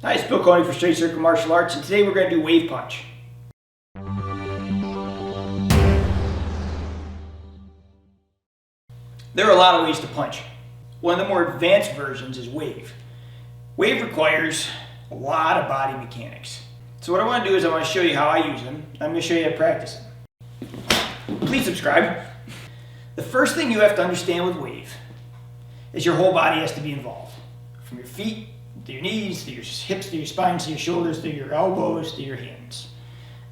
Hi, it's Bill Coney for Straight Circle Martial Arts, and today we're going to do wave punch. There are a lot of ways to punch. One of the more advanced versions is wave. Wave requires a lot of body mechanics. So what I want to do is I want to show you how I use them. I'm going to show you how to practice them. Please subscribe. The first thing you have to understand with wave is your whole body has to be involved. From your feet, to your knees, to your hips, to your spine, to your shoulders, to your elbows, to your hands.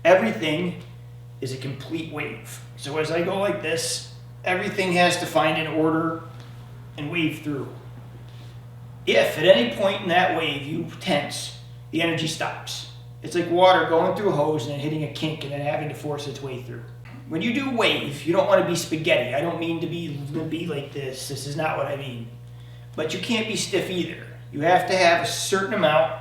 Everything is a complete wave. So as I go like this, everything has to find an order and wave through. If at any point in that wave you tense, the energy stops. It's like water going through a hose and then hitting a kink and then having to force its way through. When you do wave, you don't want to be spaghetti. I don't mean to be like this. This is not what I mean. But you can't be stiff either. You have to have a certain amount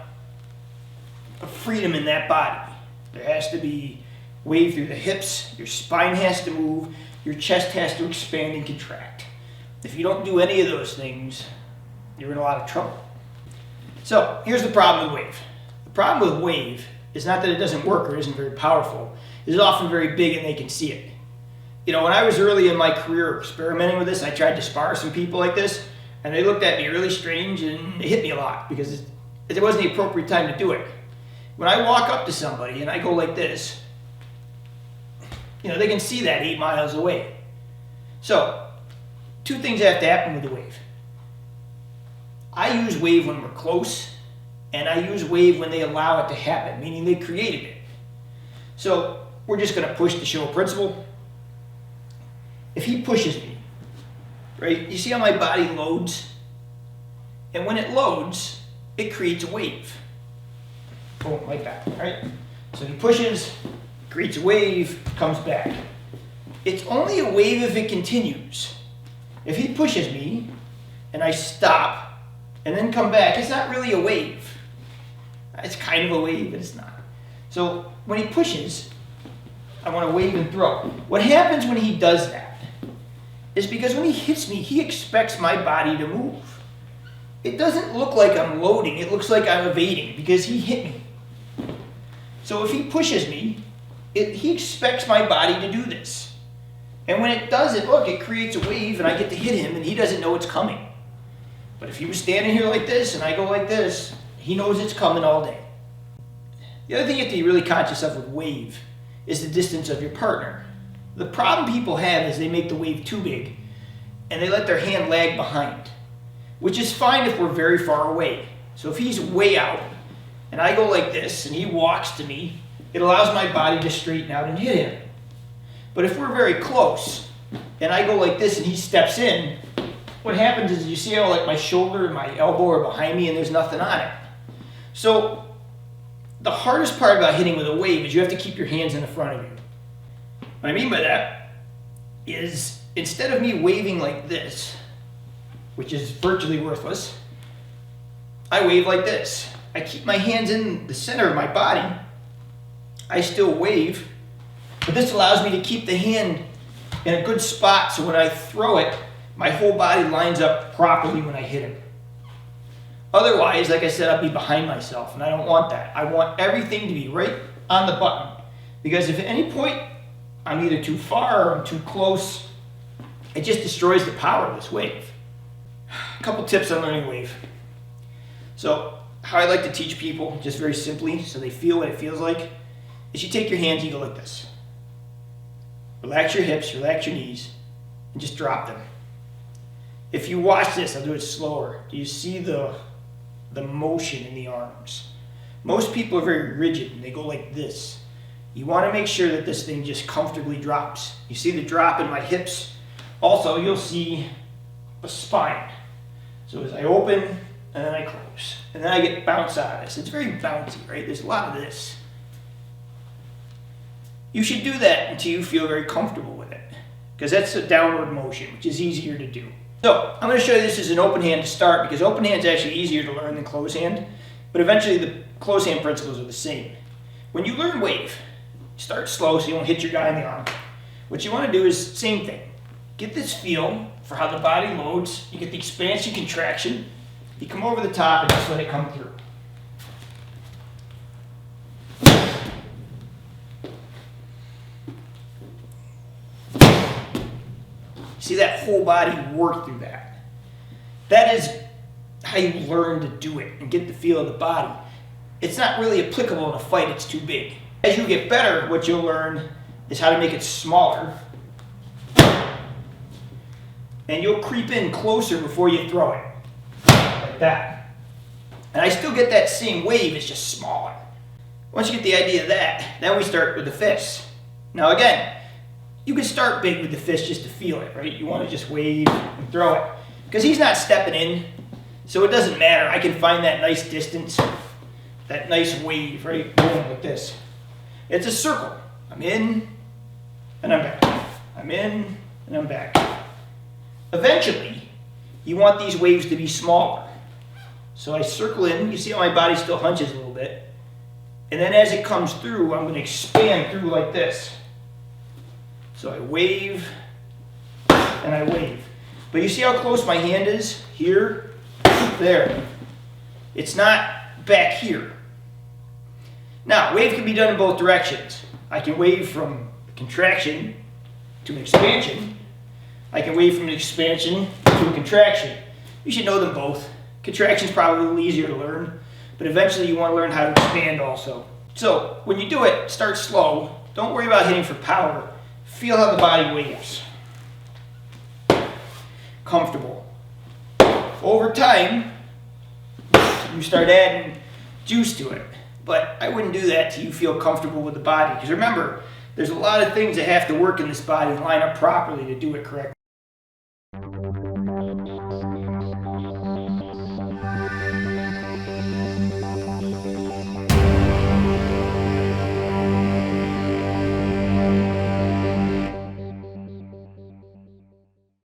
of freedom in that body. There has to be wave through the hips, your spine has to move, your chest has to expand and contract. If you don't do any of those things, you're in a lot of trouble. So here's the problem with wave. The problem with wave is not that it doesn't work or isn't very powerful. It's often very big and they can see it. You know, when I was early in my career experimenting with this, I tried to spar some people like this, and they looked at me really strange and they hit me a lot because it wasn't the appropriate time to do it. When I walk up to somebody and I go like this, you know, they can see that 8 miles away. So, two things have to happen with the wave. I use wave when we're close, and I use wave when they allow it to happen, meaning they created it. So, we're just going to push to show a principle. If he pushes me, right, you see how my body loads? And when it loads, it creates a wave. Boom, like that, right? So he pushes, creates a wave, comes back. It's only a wave if it continues. If he pushes me, and I stop, and then come back, it's not really a wave. It's kind of a wave, but it's not. So when he pushes, I want to wave and throw. What happens when he does that is because when he hits me, he expects my body to move. It doesn't look like I'm loading, it looks like I'm evading because he hit me. So if he pushes me, he expects my body to do this. And when it does it, look, it creates a wave and I get to hit him and he doesn't know it's coming. But if he was standing here like this and I go like this, he knows it's coming all day. The other thing you have to be really conscious of with wave is the distance of your partner. The problem people have is they make the wave too big and they let their hand lag behind, which is fine if we're very far away. So if he's way out and I go like this and he walks to me, it allows my body to straighten out and hit him. But if we're very close and I go like this and he steps in, what happens is you see how like my shoulder and my elbow are behind me and there's nothing on it. So the hardest part about hitting with a wave is you have to keep your hands in the front of you. What I mean by that is instead of me waving like this, which is virtually worthless, I wave like this. I keep my hands in the center of my body. I still wave, but this allows me to keep the hand in a good spot so when I throw it, my whole body lines up properly when I hit him. Otherwise, like I said, I'll be behind myself, and I don't want that. I want everything to be right on the button, because if at any point I'm either too far or I'm too close, it just destroys the power of this wave. A couple tips on learning wave. So, how I like to teach people, just very simply, so they feel what it feels like, is you take your hands, you go like this. Relax your hips, relax your knees, and just drop them. If you watch this, I'll do it slower. Do you see the motion in the arms? Most people are very rigid and they go like this. You want to make sure that this thing just comfortably drops. You see the drop in my hips? Also, you'll see the spine. So as I open and then I close. And then I get bounce out of this. It's very bouncy, right? There's a lot of this. You should do that until you feel very comfortable with it, because that's a downward motion, which is easier to do. So I'm going to show you this as an open hand to start, because open hand is actually easier to learn than close hand, but eventually the close hand principles are the same. When you learn wave, start slow so you don't hit your guy in the arm. What you want to do is same thing. Get this feel for how the body loads. You get the expansion, contraction. You come over the top and just let it come through. See that whole body work through that. That is how you learn to do it and get the feel of the body. It's not really applicable in a fight, it's too big. As you get better, what you'll learn is how to make it smaller. And you'll creep in closer before you throw it. Like that. And I still get that same wave, it's just smaller. Once you get the idea of that, then we start with the fists. Now again, you can start big with the fist just to feel it, right? You want to just wave and throw it. Because he's not stepping in, so it doesn't matter. I can find that nice distance, that nice wave, right? Going like this. It's a circle. I'm in, and I'm back. I'm in, and I'm back. Eventually, you want these waves to be smaller. So I circle in, you see how my body still hunches a little bit. And then as it comes through, I'm going to expand through like this. So I wave, and I wave. But you see how close my hand is? Here, there. It's not back here. Now, wave can be done in both directions. I can wave from contraction to an expansion. I can wave from an expansion to a contraction. You should know them both. Contraction is probably a little easier to learn, but eventually you want to learn how to expand also. So, when you do it, start slow. Don't worry about hitting for power. Feel how the body waves. Comfortable. Over time, you start adding juice to it. But I wouldn't do that till you feel comfortable with the body. Because remember, there's a lot of things that have to work in this body and line up properly to do it correctly.